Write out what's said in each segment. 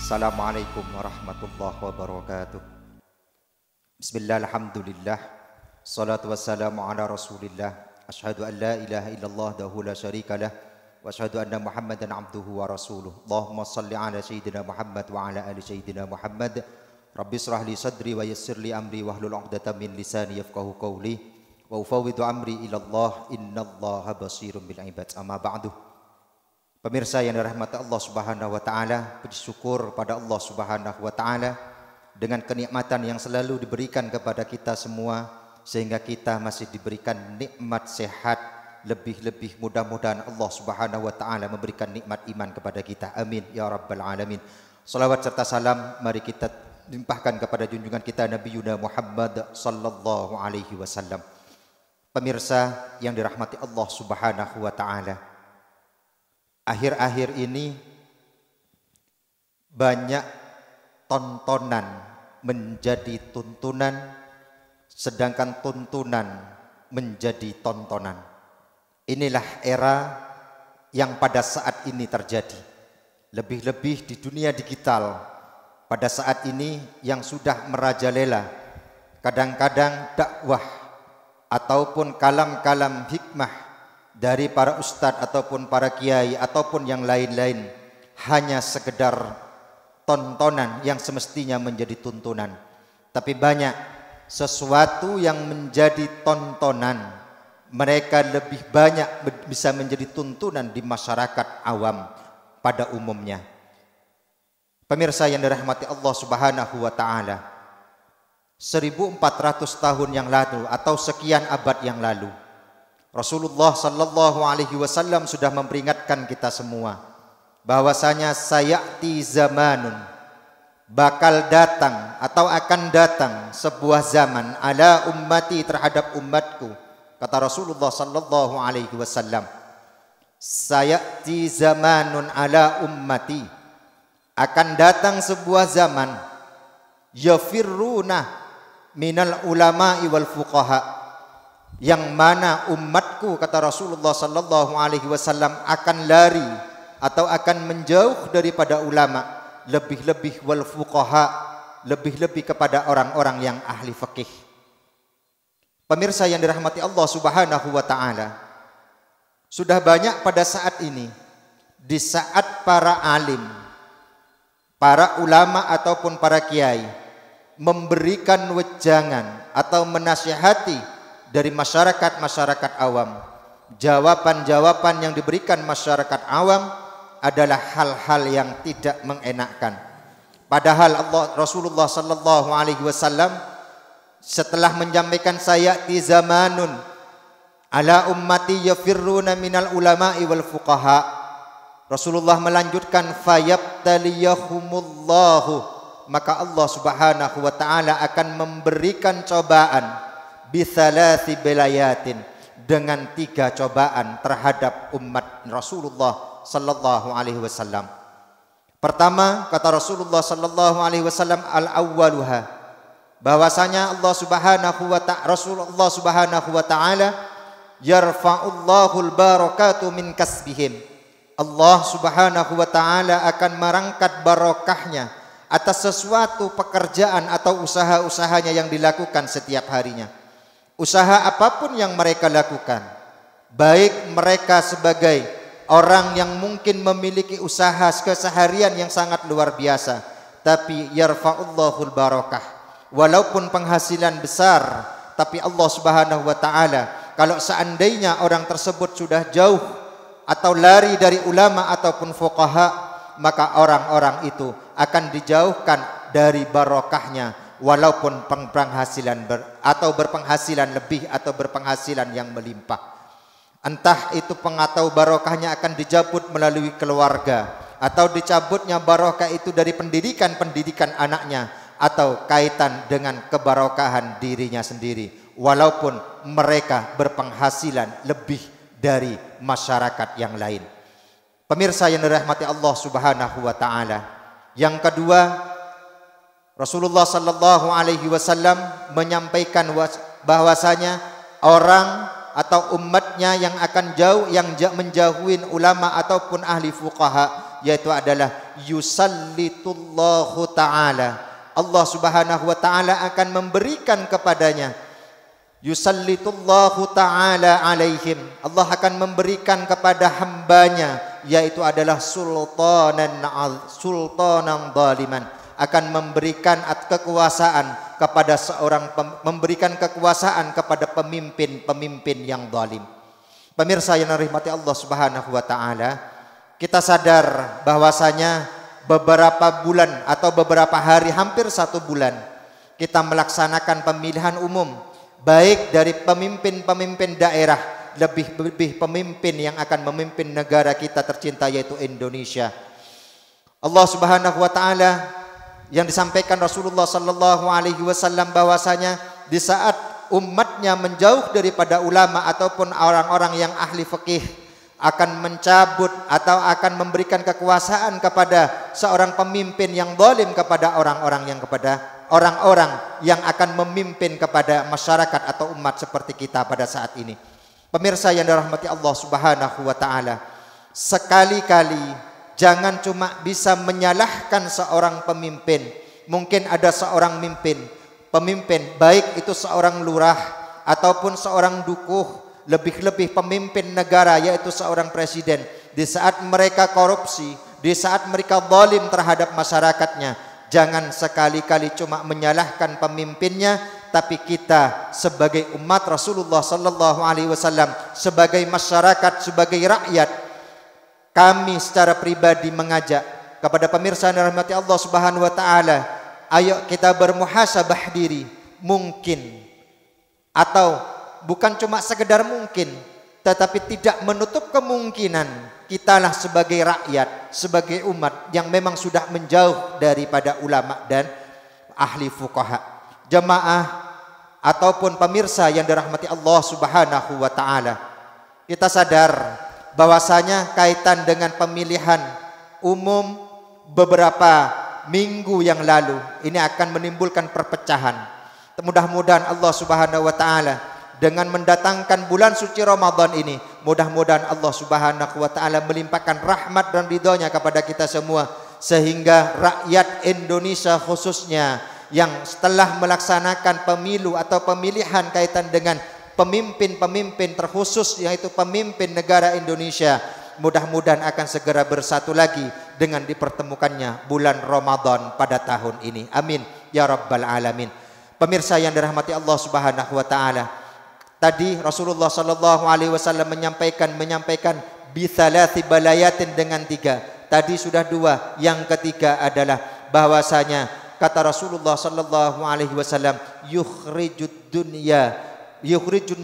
Assalamualaikum warahmatullahi wabarakatuh. Bismillah, alhamdulillah, salatu wassalamu ala rasulillah. Ashhadu an la ilaha illallah dahu la syarika lah, wa ashhadu anna muhammadan abduhu wa rasuluh. Allahumma salli ala sayyidina Muhammad wa ala ali sayyidina Muhammad. Rabbi israh li sadri wa yassir li amri wahlul 'uqdatam min lisani yafqahu qawli wa ufawwidu amri ila Allah innallaha basirun bil ibad. Amma ba'du. Pemirsa yang dirahmati Allah Subhanahu wa taala, puji syukur pada Allah Subhanahu wa taala dengan kenikmatan yang selalu diberikan kepada kita semua sehingga kita masih diberikan nikmat sehat. Lebih-lebih mudah-mudahan Allah Subhanahu wa taala memberikan nikmat iman kepada kita. Amin ya rabbal alamin. Salawat serta salam mari kita limpahkan kepada junjungan kita Nabi Yuna Muhammad sallallahu alaihi wasallam. Pemirsa yang dirahmati Allah Subhanahu wa taala, akhir-akhir ini banyak tontonan menjadi tuntunan, sedangkan tuntunan menjadi tontonan. Inilah era yang pada saat ini terjadi. Lebih-lebih di dunia digital pada saat ini yang sudah merajalela. Kadang-kadang dakwah ataupun kalam-kalam hikmah dari para ustadz ataupun para kiai ataupun yang lain-lain hanya sekedar tontonan yang semestinya menjadi tuntunan. Tapi banyak sesuatu yang menjadi tontonan, mereka lebih banyak bisa menjadi tuntunan di masyarakat awam pada umumnya. Pemirsa yang dirahmati Allah Subhanahu wa taala, 1400 tahun yang lalu atau sekian abad yang lalu, Rasulullah sallallahu alaihi wasallam sudah memperingatkan kita semua bahwasanya sayati zamanun, bakal datang atau akan datang sebuah zaman ala ummati, terhadap umatku. Kata Rasulullah sallallahu alaihi wasallam, sayati zamanun ala ummati, akan datang sebuah zaman yafirruna minal ulama'i wal fuqaha, yang mana umatku, kata Rasulullah sallallahu alaihi wasallam, akan lari atau akan menjauh daripada ulama, lebih-lebih wal fuqaha, lebih-lebih kepada orang-orang yang ahli fikih. Pemirsa yang dirahmati Allah Subhanahu wa taala, sudah banyak pada saat ini, di saat para alim, para ulama ataupun para kiai memberikan wejangan atau menasihati dari masyarakat awam, jawaban-jawaban yang diberikan masyarakat awam adalah hal-hal yang tidak mengenakkan. Padahal Rasulullah sallallahu alaihi wasallam setelah menyampaikan sayati zamanun ala ummati yafirruna minal ulama'i wal fuqaha, Rasulullah melanjutkan fayabtaliyahumullahu, maka Allah Subhanahu wa taala akan memberikan cobaan bithalasi belayatin, dengan 3 cobaan terhadap umat Rasulullah sallallahu alaihi wasallam. Pertama, kata Rasulullah sallallahu alaihi wasallam, al-awwaluha, bahwasanya Rasulullah Subhanahu wa taala yarfa'ullahu al-barakatu min kasbihim, Allah Subhanahu wa taala akan merangkat barokahnya atas sesuatu pekerjaan atau usaha-usahanya yang dilakukan setiap harinya. Usaha apapun yang mereka lakukan, baik mereka sebagai orang yang mungkin memiliki usaha keseharian yang sangat luar biasa, tapi yarfa'ullahul barakah, walaupun penghasilan besar, tapi Allah Subhanahu wa taala, kalau seandainya orang tersebut sudah jauh atau lari dari ulama ataupun fuqaha, maka orang-orang itu akan dijauhkan dari barokahnya, walaupun penghasilan berpenghasilan lebih atau berpenghasilan yang melimpah. Entah itu atau barokahnya akan dicabut melalui keluarga, atau dicabutnya barokah itu dari pendidikan anaknya, atau kaitan dengan kebarokahan dirinya sendiri, walaupun mereka berpenghasilan lebih dari masyarakat yang lain. Pemirsa yang dirahmati Allah Subhanahu wa taala, yang kedua, Rasulullah sallallahu alaihi wasallam menyampaikan bahwasanya orang atau umatnya yang akan jauh, yang menjauhin ulama ataupun ahli fuqaha, yaitu adalah yusallitullahu ta'ala, Allah subhanahu wa ta'ala akan memberikan kepadanya, yusallitullahu ta'ala alaihim, Allah akan memberikan kepada hambanya, yaitu adalah sultanan zaliman, akan memberikan kekuasaan kepada memberikan kekuasaan kepada pemimpin yang zalim. Pemirsa yang dirahmati Allah Subhanahu wa taala, kita sadar bahwasanya beberapa bulan atau beberapa hari, hampir 1 bulan, kita melaksanakan pemilihan umum, baik dari pemimpin-pemimpin daerah, lebih pemimpin yang akan memimpin negara kita tercinta yaitu Indonesia. Allah Subhanahu wa taala yang disampaikan Rasulullah sallallahu alaihi wasallam bahwasanya di saat umatnya menjauh daripada ulama ataupun orang-orang yang ahli fikih, akan mencabut atau akan memberikan kekuasaan kepada seorang pemimpin yang zalim kepada orang-orang yang akan memimpin kepada masyarakat atau umat seperti kita pada saat ini. Pemirsa yang dirahmati Allah Subhanahu wa taala, sekali-kali jangan cuma bisa menyalahkan seorang pemimpin. Mungkin ada seorang pemimpin, baik itu seorang lurah ataupun seorang dukuh, lebih-lebih pemimpin negara yaitu seorang presiden, di saat mereka korupsi, di saat mereka zalim terhadap masyarakatnya, jangan sekali-kali cuma menyalahkan pemimpinnya, tapi kita sebagai umat Rasulullah sallallahu alaihi wasallam, sebagai masyarakat, sebagai rakyat, kami secara pribadi mengajak kepada pemirsa yang dirahmati Allah Subhanahu wa taala, ayo kita bermuhasabah diri. Mungkin atau bukan cuma sekedar mungkin, tetapi tidak menutup kemungkinan kitalah sebagai rakyat, sebagai umat yang memang sudah menjauh daripada ulama dan ahli fuqaha. Jemaah ataupun pemirsa yang dirahmati Allah Subhanahu wa taala, kita sadar bahwasanya kaitan dengan pemilihan umum beberapa minggu yang lalu ini akan menimbulkan perpecahan. Mudah-mudahan Allah Subhanahu wa taala dengan mendatangkan bulan suci Ramadan ini, mudah-mudahan Allah Subhanahu wa taala melimpahkan rahmat dan ridhonya kepada kita semua, sehingga rakyat Indonesia khususnya yang setelah melaksanakan pemilu atau pemilihan kaitan dengan pemimpin-pemimpin terkhusus yaitu pemimpin negara Indonesia, mudah-mudahan akan segera bersatu lagi dengan dipertemukannya bulan Ramadan pada tahun ini. Amin ya rabbal alamin. Pemirsa yang dirahmati Allah Subhanahu wa taala, tadi Rasulullah sallallahu alaihi wasallam menyampaikan bitsalati balayatin dengan 3. Tadi sudah 2, yang ketiga adalah bahwasanya kata Rasulullah sallallahu alaihi wasallam, yukhrijun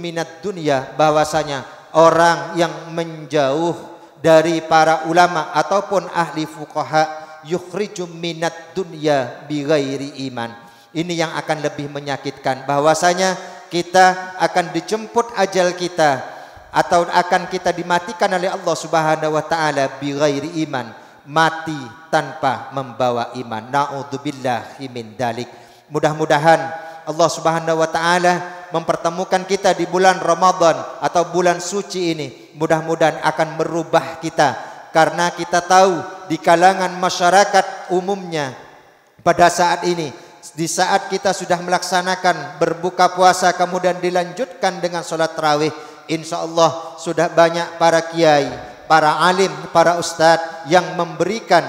minad dunya, bahwasanya orang yang menjauh dari para ulama ataupun ahli fuqaha, yukhrijum minad dunya bighairi iman. Ini yang akan lebih menyakitkan, bahwasanya kita akan dijemput ajal kita atau akan kita dimatikan oleh Allah Subhanahu wa taala bighairi iman, mati tanpa membawa iman. Na'udzubillahi min dalik. Mudah-mudahan Allah Subhanahu wa taala mempertemukan kita di bulan Ramadan atau bulan suci ini, mudah-mudahan akan merubah kita, karena kita tahu di kalangan masyarakat umumnya pada saat ini, di saat kita sudah melaksanakan berbuka puasa kemudian dilanjutkan dengan sholat tarawih, insya Allah sudah banyak para kiai, para alim, para ustadz yang memberikan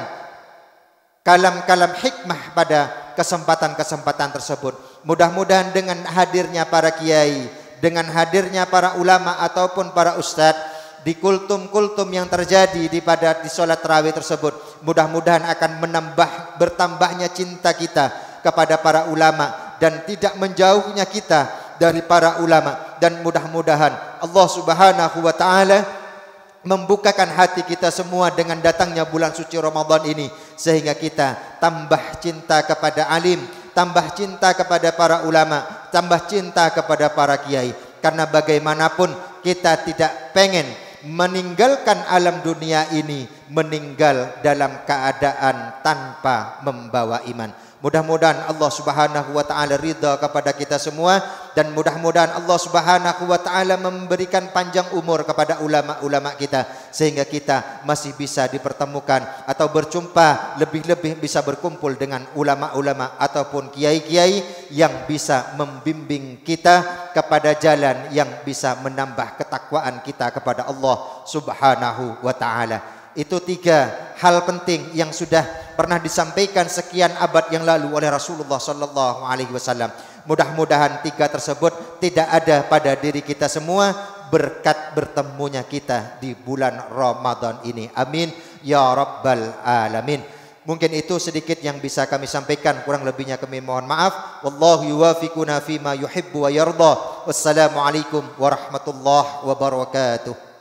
kalam-kalam hikmah pada kesempatan-kesempatan tersebut. Mudah-mudahan dengan hadirnya para kiai, dengan hadirnya para ulama ataupun para ustadz di kultum-kultum yang terjadi di sholat tarawih tersebut, mudah-mudahan akan bertambahnya cinta kita kepada para ulama dan tidak menjauhnya kita dari para ulama, dan mudah-mudahan Allah Subhanahu wa taala membukakan hati kita semua dengan datangnya bulan suci Ramadan ini, sehingga kita tambah cinta kepada alim, tambah cinta kepada para ulama, tambah cinta kepada para kiai. Karena bagaimanapun kita tidak pengen meninggalkan alam dunia ini, meninggal dalam keadaan tanpa membawa iman. Mudah-mudahan Allah Subhanahu wa taala ridha kepada kita semua dan mudah-mudahan Allah Subhanahu wa taala memberikan panjang umur kepada ulama-ulama kita sehingga kita masih bisa dipertemukan atau berjumpa, lebih-lebih bisa berkumpul dengan ulama-ulama ataupun kiai-kiai yang bisa membimbing kita kepada jalan yang bisa menambah ketakwaan kita kepada Allah Subhanahu wa taala. Itu 3 hal penting yang sudah pernah disampaikan sekian abad yang lalu oleh Rasulullah sallallahu alaihi wasallam. Mudah-mudahan 3 tersebut tidak ada pada diri kita semua berkat bertemunya kita di bulan Ramadan ini. Amin ya rabbal alamin. Mungkin itu sedikit yang bisa kami sampaikan, kurang lebihnya kami mohon maaf. Wallahu yuwafiquna fima yuhibbu wa yarda. Wassalamualaikum warahmatullahi wabarakatuh.